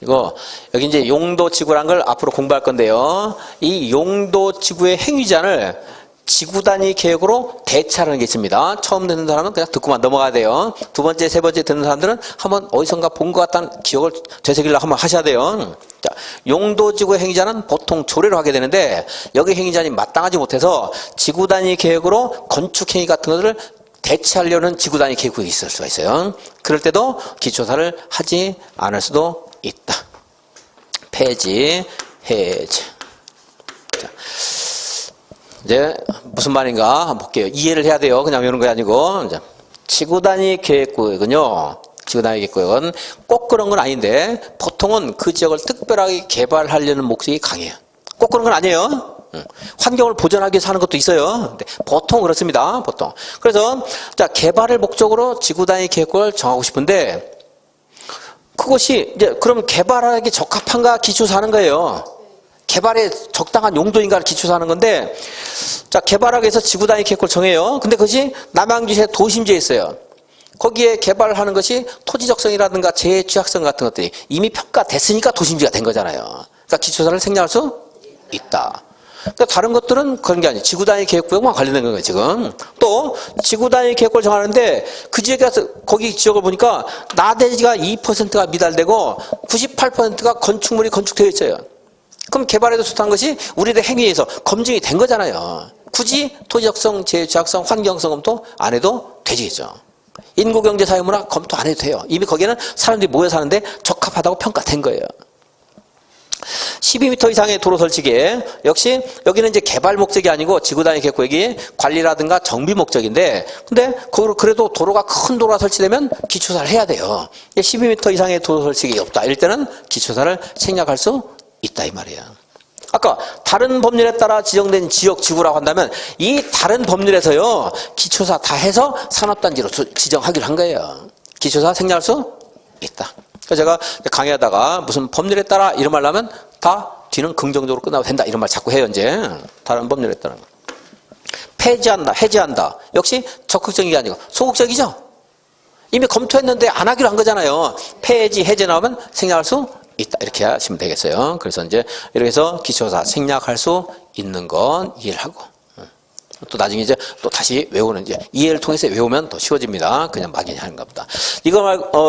[SPEAKER 1] 이거 여기 이제 용도지구란 걸 앞으로 공부할 건데요. 이 용도지구의 행위자를 지구 단위 계획으로 대체하는 게 있습니다. 처음 듣는 사람은 그냥 듣고만 넘어가야 돼요. 두 번째, 세 번째 듣는 사람들은 한번 어디선가 본 것 같다는 기억을 되새기려고 한번 하셔야 돼요. 자, 용도지구 행위자는 보통 조례로 하게 되는데 여기 행위자는 마땅하지 못해서 지구 단위 계획으로 건축 행위 같은 것을 대체하려는 지구 단위 계획이 있을 수가 있어요. 그럴 때도 기초사를 하지 않을 수도 있다. 폐지, 해제. 이제 무슨 말인가 한번 볼게요. 이해를 해야 돼요. 그냥 외우는 게 아니고. 이제 지구단위 계획구역은요. 지구단위 계획구역은 꼭 그런 건 아닌데 보통은 그 지역을 특별하게 개발하려는 목적이 강해요. 꼭 그런 건 아니에요. 환경을 보존하기 위해서 하는 것도 있어요. 근데 보통 그렇습니다. 보통. 그래서 자 개발을 목적으로 지구단위 계획구역을 정하고 싶은데 그것이 이제 그럼 개발하기 적합한가 기초해서 하는 거예요. 개발에 적당한 용도인가를 기초해서 하는 건데 자 개발하기 위해서 지구단위 계획구역을 정해요. 근데 그것이 남양주시의 도심지에 있어요. 거기에 개발하는 것이 토지적성이라든가 재취약성 같은 것들이 이미 평가됐으니까 도심지가 된 거잖아요. 그러니까 기초사를 생략할 수 있다. 그러니까 다른 것들은 그런 게 아니에요. 지구단위 계획구역만 관련된 거예요, 지금. 또, 지구단위 계획구역을 정하는데, 그 지역에 가서, 거기 지역을 보니까, 나대지가 2%가 미달되고, 98%가 건축물이 건축되어 있어요. 그럼 개발해도 좋다는 것이 우리들 행위에서 검증이 된 거잖아요. 굳이 토지적성, 재취약성, 환경성 검토 안 해도 되지겠죠. 인구경제 사회문화 검토 안 해도 돼요. 이미 거기는 사람들이 모여 사는데 적합하다고 평가된 거예요. 12m 이상의 도로 설치기에 역시 여기는 이제 개발 목적이 아니고 지구단위 계획구역이 관리라든가 정비 목적인데 근데 그래도 도로가 큰 도로가 설치되면 기초사를 해야 돼요. 12m 이상의 도로 설치기 없다. 이럴 때는 기초사를 생략할 수 있다 이 말이에요. 아까 다른 법률에 따라 지정된 지역 지구라고 한다면 이 다른 법률에서요 기초사 다 해서 산업단지로 지정하기로 한 거예요. 기초사 생략할 수 있다. 그래서 제가 강의하다가 무슨 법률에 따라 이런 말 하면 다 뒤는 긍정적으로 끝나도 된다 이런 말 자꾸 해요. 이제 다른 법률에 따라 폐지한다 해제한다 역시 적극적인 게 아니고 소극적이죠. 이미 검토했는데 안 하기로 한 거잖아요. 폐지 해제 나오면 생략할 수 있다 이렇게 하시면 되겠어요. 그래서 이제 이렇게 해서 기초사 생략할 수 있는 건 이해를 하고 또 나중에 이제 또 다시 외우는 이제 이해를 통해서 외우면 더 쉬워집니다. 그냥 막연히 하는가 보다.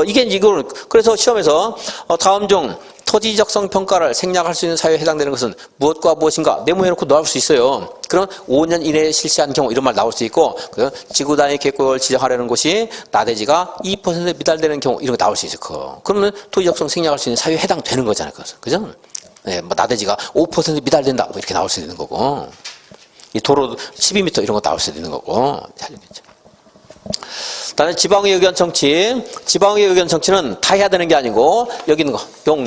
[SPEAKER 1] 이게 이걸 그래서 시험에서 다음 중 토지적성 평가를 생략할 수 있는 사유에 해당되는 것은 무엇과 무엇인가 메모해놓고 나올 수 있어요. 그럼 5년 이내에 실시한 경우 이런 말 나올 수 있고 지구단위 계획구역을 지정하려는 곳이 나대지가 2% 미달되는 경우 이런 거 나올 수 있어요. 그러면 토지적성 생략할 수 있는 사유에 해당되는 거잖아요. 그죠? 네, 뭐 나대지가 5% 미달된다 뭐 이렇게 나올 수 있는 거고 이 도로 12m 이런 거 나올 수도 있는 거고. 다음에 지방의 의견 청취. 지방의 의견 청취는 다 해야 되는 게 아니고 여기 있는 거 용.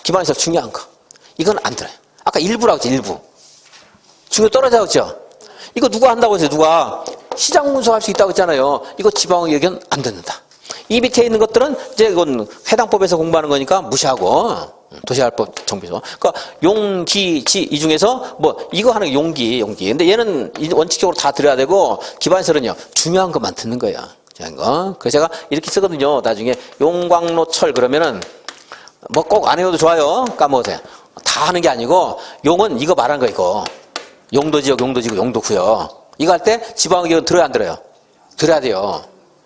[SPEAKER 1] 기반에서 중요한 거. 이건 안 들어요. 아까 일부라고 했죠. 일부. 중요 떨어져 있죠. 이거 누가 한다고 했어요. 누가. 시장 문서할 수 있다고 했잖아요. 이거 지방의 의견 안 듣는다. 이 밑에 있는 것들은 이제 이건 해당법에서 공부하는 거니까 무시하고 도시개발법 정비소. 그러니까 용기, 지 이 중에서 뭐 이거 하는 게 용기. 근데 얘는 원칙적으로 다 들어야 되고 기반에서는요 중요한 것만 듣는 거예요. 중요한 거. 그래서 제가 이렇게 쓰거든요. 나중에 용광로철 그러면은 뭐 꼭 안 해도 좋아요. 까먹으세요. 다 하는 게 아니고 용은 이거 말한 거 이거. 용도지역, 용도지구, 용도구역. 이거 할 때 지방의견 들어야 안 들어요? 들어야 돼요.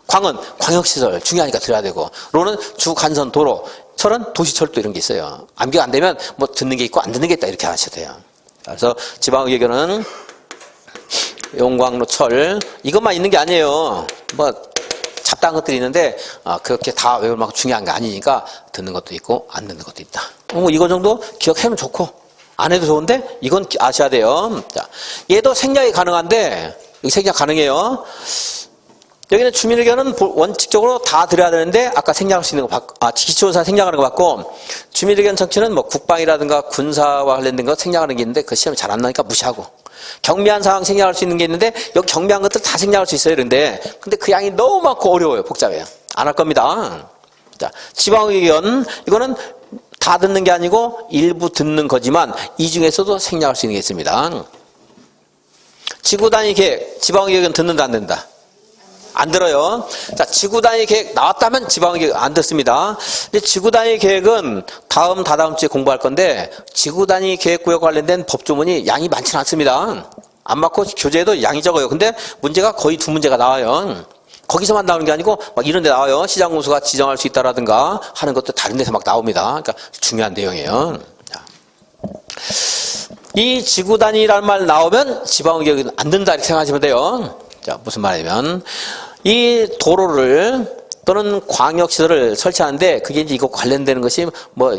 [SPEAKER 1] 광은 광역시설 중요하니까 들어야 되고 로는 주간선 도로 철은 도시철도 이런 게 있어요. 암기가 안 되면 뭐 듣는 게 있고 안 듣는 게 있다 이렇게 하셔도 돼요. 그래서 지방의견은 용광로철 이것만 있는 게 아니에요. 뭐 잡다한 것들이 있는데 그렇게 다 외울 만큼 중요한 게 아니니까 듣는 것도 있고 안 듣는 것도 있다. 뭐 이거 정도 기억하면 좋고 안 해도 좋은데 이건 아셔야 돼요. 자, 얘도 생략이 가능한데 여기 생략 가능해요. 여기는 주민의견은 원칙적으로 다 들어야 되는데 아까 생략할 수 있는 거 기초사 생략하는 거 받고 주민의견 청취는 뭐 국방이라든가 군사와 관련된 거 생략하는 게 있는데 그 시험에 잘 안 나니까 무시하고 경미한 상황 생략할 수 있는 게 있는데 여기 경미한 것들 다 생략할 수 있어요. 근데 그 양이 너무 많고 어려워요. 복잡해요. 안 할 겁니다. 자, 지방의견 이거는 다 듣는 게 아니고 일부 듣는 거지만 이 중에서도 생략할 수 있는 게 있습니다. 지구단위 계획 지방의견 듣는다 안 듣는다? 안 들어요. 자, 지구단위 계획 나왔다면 지방계획 안 듣습니다. 근데 지구단위 계획은 다다음 주에 공부할 건데 지구단위 계획구역 관련된 법조문이 양이 많지는 않습니다. 안 맞고 교재에도 양이 적어요. 근데 문제가 거의 2문제가 나와요. 거기서만 나오는 게 아니고 막 이런 데 나와요. 시장군수가 지정할 수 있다라든가 하는 것도 다른 데서 막 나옵니다. 그러니까 중요한 내용이에요. 자. 이 지구단위라는 말 나오면 지방계획은 안 된다 이렇게 생각하시면 돼요. 자, 무슨 말이냐면, 이 도로를 또는 광역시설을 설치하는데, 그게 이제 이거 관련되는 것이 뭐,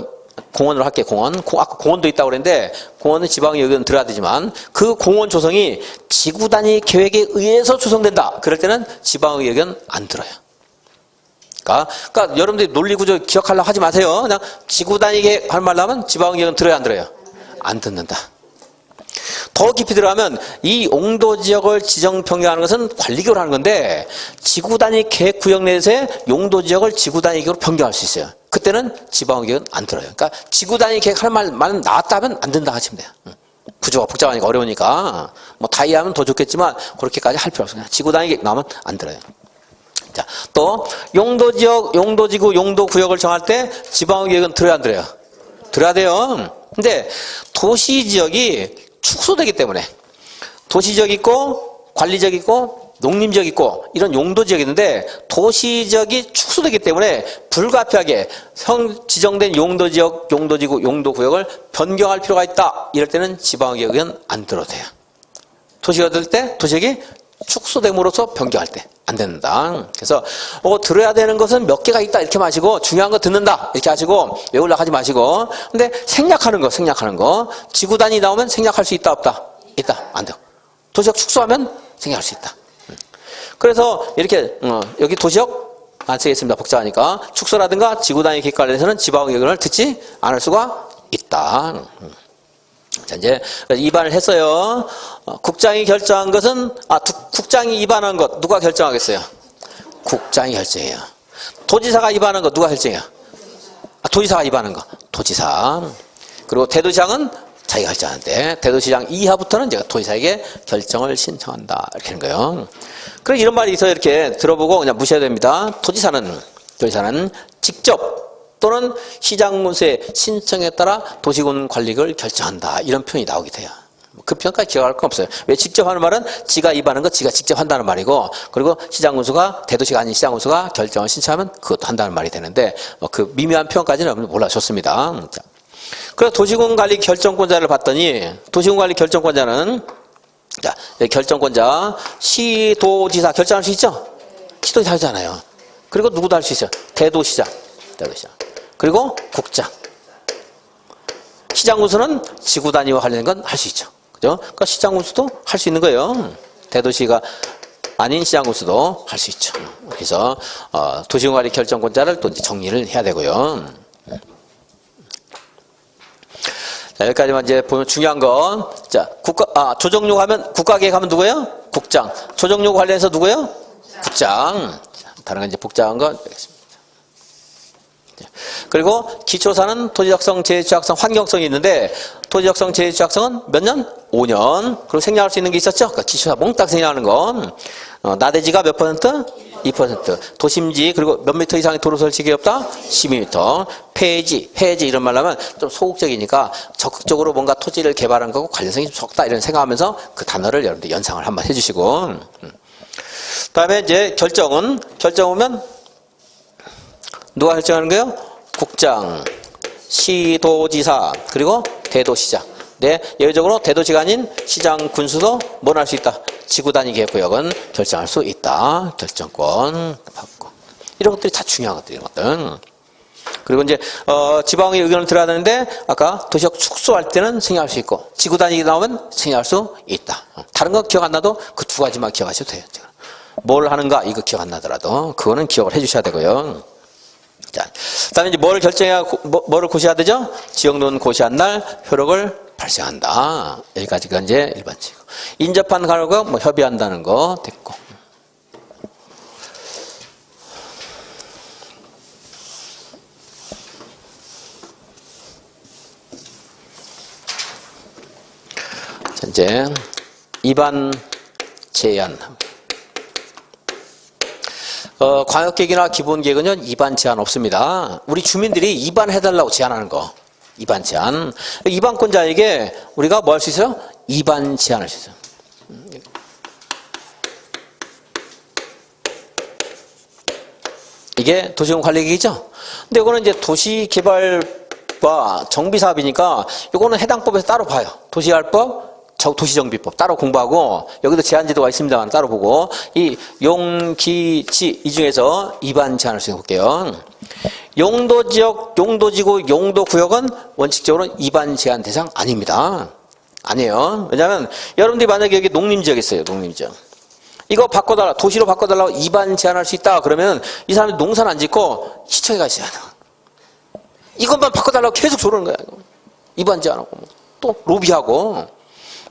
[SPEAKER 1] 공원으로 할게, 공원. 아까 공원도 있다고 그랬는데, 공원은 지방의견 들어야 되지만, 그 공원 조성이 지구 단위 계획에 의해서 조성된다. 그럴 때는 지방의견 안 들어요. 그러니까 여러분들이 논리구조 기억하려고 하지 마세요. 그냥 지구 단위 계획 할 말 나면 지방의견 들어야 안 들어요? 안 듣는다. 더 깊이 들어가면 이 용도 지역을 지정 변경하는 것은 관리기구로 하는 건데, 지구 단위 계획 구역 내에서의 용도 지역을 지구 단위 계획으로 변경할 수 있어요. 그때는 지방의견 안 들어요. 그러니까 지구 단위 계획 할 말만 나왔다 하면 안 된다 하시면 돼요. 구조가 복잡하니까 어려우니까 뭐 다 이해하면 더 좋겠지만 그렇게까지 할 필요 없어요. 지구 단위 계획 나오면 안 들어요. 자, 또 용도 지역, 용도 지구, 용도 구역을 정할 때 지방의견은 들어야 안 들어요? 들어야 돼요. 근데 도시 지역이 축소되기 때문에 도시 지역 있고 관리 지역 있고 농림 지역 있고 이런 용도 지역이 있는데 도시 지역이 축소되기 때문에 불가피하게 지정된 용도 지역, 용도 지구, 용도 구역을 변경할 필요가 있다. 이럴 때는 지방의견은 안 들어도 돼요. 도시가 될 때 도시역이 축소됨으로써 변경할 때 안 된다. 그래서 들어야 되는 것은 몇 개가 있다 이렇게 마시고 중요한 거 듣는다 이렇게 하시고 외우려고 하지 마시고, 근데 생략하는 거 지구 단위 나오면 생략할 수 있다 없다? 있다. 안 돼요. 도시역 축소하면 생략할 수 있다. 그래서 이렇게 여기 도시역 안 쓰겠습니다. 복잡하니까. 축소라든가 지구 단위 계획 관련해서는 지방의견을 듣지 않을 수가 있다. 자, 이제 입안을 했어요. 국장이 결정한 것은 국장이 입안한 것 누가 결정하겠어요? 국장이 결정해요. 도지사가 입안한 것 누가 결정해요? 도지사가 입안한 거 도지사. 그리고 대도시장은 자기가 결정하는데 대도시장 이하부터는 제가 도지사에게 결정을 신청한다 이렇게 하는 거예요. 그래서 이런 말이 있어요. 이렇게 들어보고 그냥 무시해야 됩니다. 도지사는 직접 또는 시장군수의 신청에 따라 도시군 관리를 결정한다. 이런 표현이 나오게 돼요. 그 표현까지 기억할 건 없어요. 왜 직접 하는 말은 지가 입하는 거 지가 직접 한다는 말이고, 그리고 시장군수가 대도시가 아닌 시장군수가 결정을 신청하면 그것도 한다는 말이 되는데 그 미묘한 표현까지는 몰라줬습니다. 그래서 도시군 관리 결정권자를 봤더니 도시군 관리 결정권자는 자, 결정권자 시도지사 결정할 수 있죠? 시도지사 하잖아요. 그리고 누구도 할 수 있어요. 대도시장. 그리고 국장. 시장군수는 지구 단위와 관련된 건 할 수 있죠. 그죠? 그러니까 시장군수도 할 수 있는 거예요. 대도시가 아닌 시장군수도 할 수 있죠. 그래서 도시군관리 결정권자를 또 이제 정리를 해야 되고요. 자, 여기까지만 이제 보면 중요한 건, 자, 조정요구 하면, 국가계획 하면 누구예요? 국장. 조정요구 관련해서 누구예요? 국장. 다른 건 이제 복잡한 건 되겠습니다. 그리고 기초사는 토지적성, 재해취약성, 환경성이 있는데 토지적성, 재해취약성은 몇 년? 5년. 그리고 생략할 수 있는 게 있었죠? 그러니까 기초사 몽땅 생략하는 건 나대지가 몇 퍼센트? 2%. 도심지 그리고 몇 미터 이상의 도로 설치기 없다? 12m. 폐지, 해지 이런 말 하면 좀 소극적이니까 적극적으로 뭔가 토지를 개발한 거고 관련성이 좀 적다 이런 생각하면서 그 단어를 여러분들 연상을 한번 해주시고, 다음에 이제 결정은 결정 오면 누가 결정하는 거예요? 국장, 시도지사, 그리고 대도시장. 네, 예외적으로 대도시가 아닌 시장, 군수도 뭘 할 수 있다? 지구단위 계획구역은 결정할 수 있다. 결정권 받고. 이런 것들이 다 중요한 것들이에요. 것들. 그리고 이제 지방의 의견을 들어야 되는데 아까 도시역 축소할 때는 생략할 수 있고 지구단위 나오면 생략할 수 있다. 다른 거 기억 안 나도 그 두 가지만 기억하셔도 돼요. 뭘 하는가 이거 기억 안 나더라도 그거는 기억을 해주셔야 되고요. 자, 그다음에 이제 뭘 결정해야 뭐를 고시해야 되죠? 지역론 고시한 날 효력을 발생한다. 여기까지가 이제 일반칙. 인접한 가로가 뭐 협의한다는 거 됐고. 자, 이제 입안 제한. 광역계획이나 기본계획은 입안 제한 없습니다. 우리 주민들이 입안해달라고 제안하는 거. 입안 제한. 입안권자에게 우리가 뭐 할 수 있어요? 입안 제한할 수 있어요. 이게 도시공 관리계획이죠? 근데 이거는 이제 도시개발과 정비사업이니까 이거는 해당법에서 따로 봐요. 도시개발법, 도시정비법 따로 공부하고 여기도 제한제도가 있습니다만 따로 보고 이 용, 기, 지 이 중에서 입안 제한을 볼게요. 용도지역, 용도지구, 용도구역은 원칙적으로 위반 제한 대상 아닙니다. 아니에요. 왜냐하면 여러분들이 만약에 여기 농림지역 있어요. 농림지역. 이거 바꿔달라, 도시로 바꿔달라고 위반 제한할 수 있다 그러면 이 사람이 농사는 안 짓고 시청에 가 있어야 돼. 이것만 바꿔달라고 계속 조르는 거야. 위반 제한하고 또 로비하고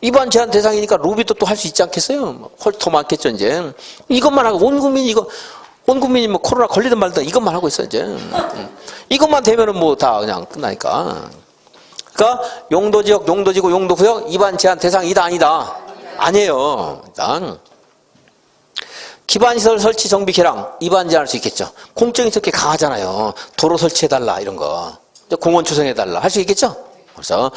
[SPEAKER 1] 위반 제한 대상이니까 로비도 또 할 수 있지 않겠어요? 더 많겠죠 이제. 이것만 하고 온 국민이 뭐 코로나 걸리든 말든 이것만 하고 있어 이제. 이것만 되면은 뭐 다 그냥 끝나니까. 그러니까 용도지역, 용도지구, 용도구역 위반 제한 대상이다 아니다? 아니에요. 일단 기반시설 설치 정비 개량 위반 제한할 수 있겠죠. 공적인 특혜 강하잖아요. 도로 설치해달라 이런 거. 공원 조성해달라 할 수 있겠죠. 그래서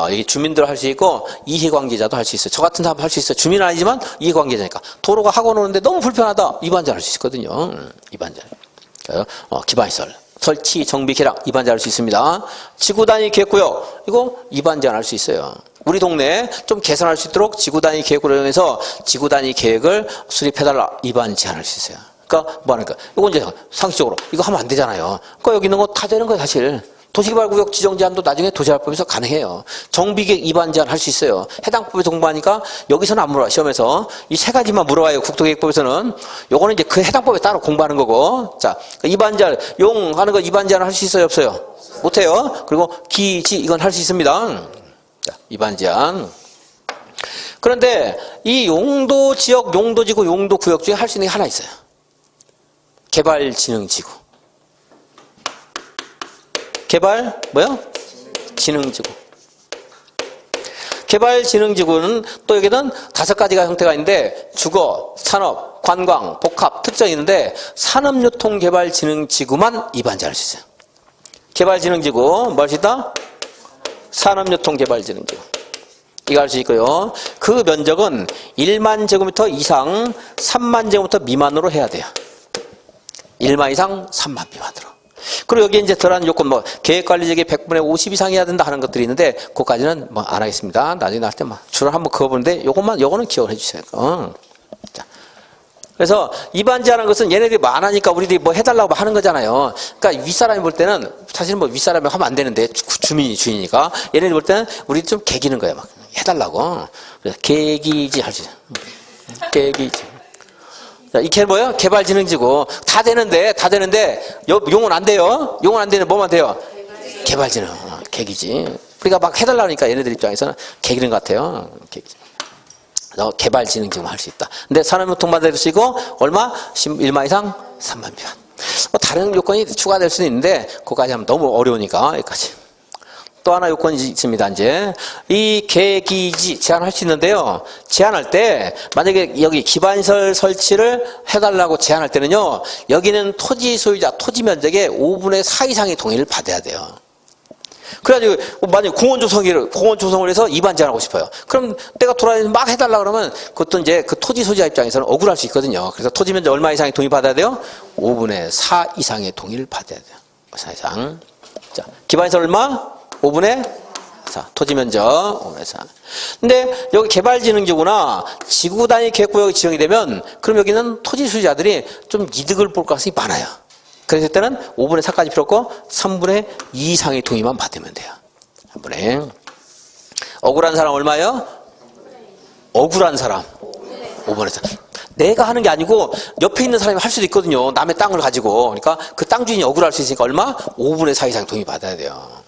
[SPEAKER 1] 여기 주민들 할 수 있고 이해관계자도 할 수 있어요. 저 같은 사람 할 수 있어요. 주민은 아니지만 이해관계자니까. 도로가 하고 노는데 너무 불편하다. 위반 제한할 수 있거든요. 위반 제한. 기반시설 설치 정비 개량 위반 제한할 수 있습니다. 지구 단위 계획구역 이거 위반 제한할 수 있어요. 우리 동네 좀 개선할 수 있도록 지구 단위 계획을 이용해서 지구 단위 계획을 수립해달라 위반 제한할 수 있어요. 그러니까 뭐 하니까 이거 이제 상식적으로 이거 하면 안 되잖아요. 그러니까 여기 있는 거 다 되는 거예요 사실. 도시개발구역 지정 제한도 나중에 도시개발법에서 가능해요. 정비계획 위반 제한 할 수 있어요. 해당 법에서 공부하니까 여기서는 안 물어봐요. 시험에서 이 세 가지만 물어봐요. 국토계획법에서는. 요거는 이제 그 해당 법에 따로 공부하는 거고. 자, 위반 제한 용 하는 거 위반 제한 할 수 있어요, 없어요? 못해요. 그리고 기지 이건 할 수 있습니다. 자, 위반 제한. 그런데 이 용도 지역, 용도지구, 용도구역 중에 할 수 있는 게 하나 있어요. 개발진흥지구. 개발 뭐요? 진흥지구. 개발진흥지구는 또 여기는 5가지가 형태가 있는데 주거, 산업, 관광, 복합 특정이 있는데 산업유통개발진흥지구만 위반 제한할 수 있어요. 개발진흥지구 뭐 할 수 있다? 산업유통개발진흥지구. 이거 할 수 있고요. 그 면적은 1만 제곱미터 이상 3만 제곱미터 미만으로 해야 돼요. 1만 이상 3만 미만으로. 그리고 여기 이제 들어가는 요건 뭐 계획관리지역의 100분의 50 이상 해야 된다 하는 것들이 있는데 그것까지는 뭐 안 하겠습니다. 나중에 나올 때 막 주로 한번 그어보는데 요거는 기억을 해주세요. 자. 그래서 위반 제한하는 것은 얘네들이 많으니까 우리들이 뭐 해달라고 하는 거잖아요. 그러니까 윗사람이 볼 때는 사실 뭐 윗사람이 하면 안 되는데 주인이니까 얘네들 볼 때는 우리 좀 개기는 거예요. 막 해달라고. 그래서 개기지 할 수 있어요. 개기지. 자, 이게 뭐예요? 개발진흥지구. 다 되는데 용은 안 돼요. 용은 안 되는 뭐만 돼요? 개발진흥. 개기지. 우리가 막 해달라니까 얘네들 입장에서는 개기는 것 같아요. 개기지. 개발진흥지구 할 수 있다. 근데 산업유통만 될 수 있고 얼마? 1만 이상 3만 미만. 뭐 다른 요건이 추가될 수는 있는데 그거까지 하면 너무 어려우니까 여기까지. 또 하나 요건이 있습니다. 이제 이 계기지 제한할 수 있는데요. 제한할 때 만약에 여기 기반시설 설치를 해달라고 제한할 때는요. 여기는 토지 소유자 토지 면적의 5분의 4 이상의 동의를 받아야 돼요. 그래가지고 만약에 공원 조성을 해서 위반 제한하고 싶어요. 그럼 내가 돌아다니면서 막 해달라 그러면 그것도 이제 그 토지 소유자 입장에서는 억울할 수 있거든요. 그래서 토지 면적 얼마 이상의 동의 받아야 돼요? 5분의 4 이상의 동의를 받아야 돼요. 4 이상. 자, 기반시설 얼마? 5분의 4. 토지 면적 5분의 4. 근데 여기 개발진흥지구나 지구 단위 계획구역이 지정이 되면 그럼 여기는 토지 소유자들이 좀 이득을 볼 가능성이 많아요. 그랬을 때는 5분의 4까지 필요 없고 3분의 2 이상의 동의만 받으면 돼요. 3분의. 억울한 사람 얼마예요? 억울한 사람 5분의 4. 내가 하는 게 아니고 옆에 있는 사람이 할 수도 있거든요. 남의 땅을 가지고. 그러니까 그 땅 주인이 억울할 수 있으니까 얼마? 5분의 4 이상 동의 받아야 돼요.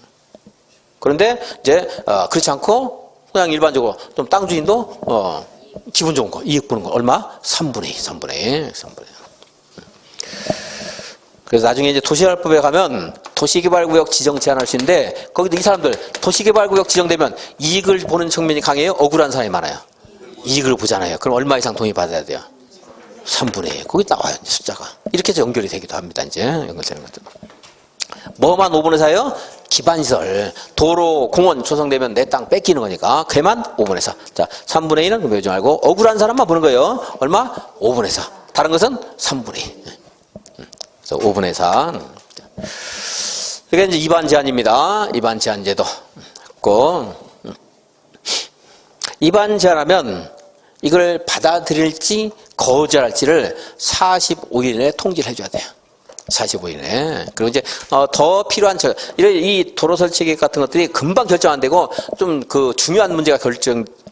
[SPEAKER 1] 그런데 이제 그렇지 않고 그냥 일반적으로 좀 땅 주인도 기분 좋은 거 이익 보는 거 얼마? 3분의 2. 그래서 나중에 이제 도시개발법에 가면 도시개발구역 지정 제한할 수 있는데 거기도 이 사람들 도시개발구역 지정되면 이익을 보는 측면이 강해요? 억울한 사람이 많아요? 이익을 보잖아요. 그럼 얼마 이상 동의 받아야 돼요? 3분의 2. 거기 나와요 숫자가. 이렇게 해서 연결이 되기도 합니다. 이제 연결되는 것들. 뭐만 5분의 4요? 기반시설, 도로, 공원 조성되면 내 땅 뺏기는 거니까 걔만 5분의 4. 자, 3분의 2는 외우지 말고 억울한 사람만 보는 거예요. 얼마? 5분의 4. 다른 것은 3분의 2. 그래서 5분의 4. 이게 이제 위반 제한입니다. 위반 제한제도. 위반 제한하면 이걸 받아들일지 거절할지를 45일 내에 통지를 해줘야 돼요. 45인에. 그리고 이제, 더 필요한, 이 도로 설치 계획 같은 것들이 금방 결정 안 되고, 좀 중요한 문제가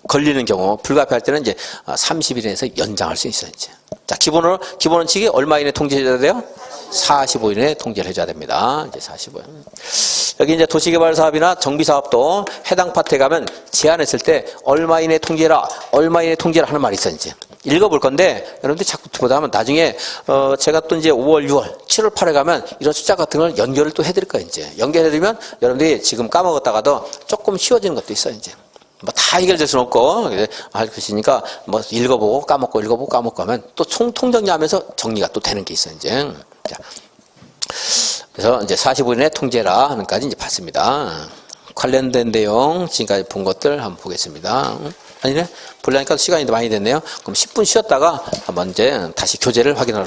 [SPEAKER 1] 걸리는 경우, 불가피할 때는 이제 30일에서 연장할 수 있어요, 이제. 자, 기본 원칙이 얼마 이내 통제해줘야 돼요? 45일 이내 통제를 해줘야 됩니다. 이제 45일. 여기 이제 도시개발 사업이나 정비 사업도 해당 파트에 가면 제안했을 때 얼마 이내 통제라 하는 말이 있어요, 이제. 읽어볼 건데, 여러분들이 자꾸 보다 하면 나중에, 제가 또 이제 5월, 6월, 7월, 8월 가면 이런 숫자 같은 걸 연결을 또 해드릴 거예요, 이제. 연결해드리면 여러분들이 지금 까먹었다가도 조금 쉬워지는 것도 있어요, 이제. 뭐 다 해결될 수는 없고, 할 것이니까 뭐 읽어보고 까먹고 하면 또 통정리하면서 정리가 또 되는 게 있어요, 이제. 자. 그래서 이제 45일 이내 통제라 하는까지 이제 봤습니다. 관련된 내용, 지금까지 본 것들 한번 보겠습니다. 아니네? 분량이니까 시간이 많이 됐네요. 그럼 10분 쉬었다가 한번 이제 다시 교재를 확인하러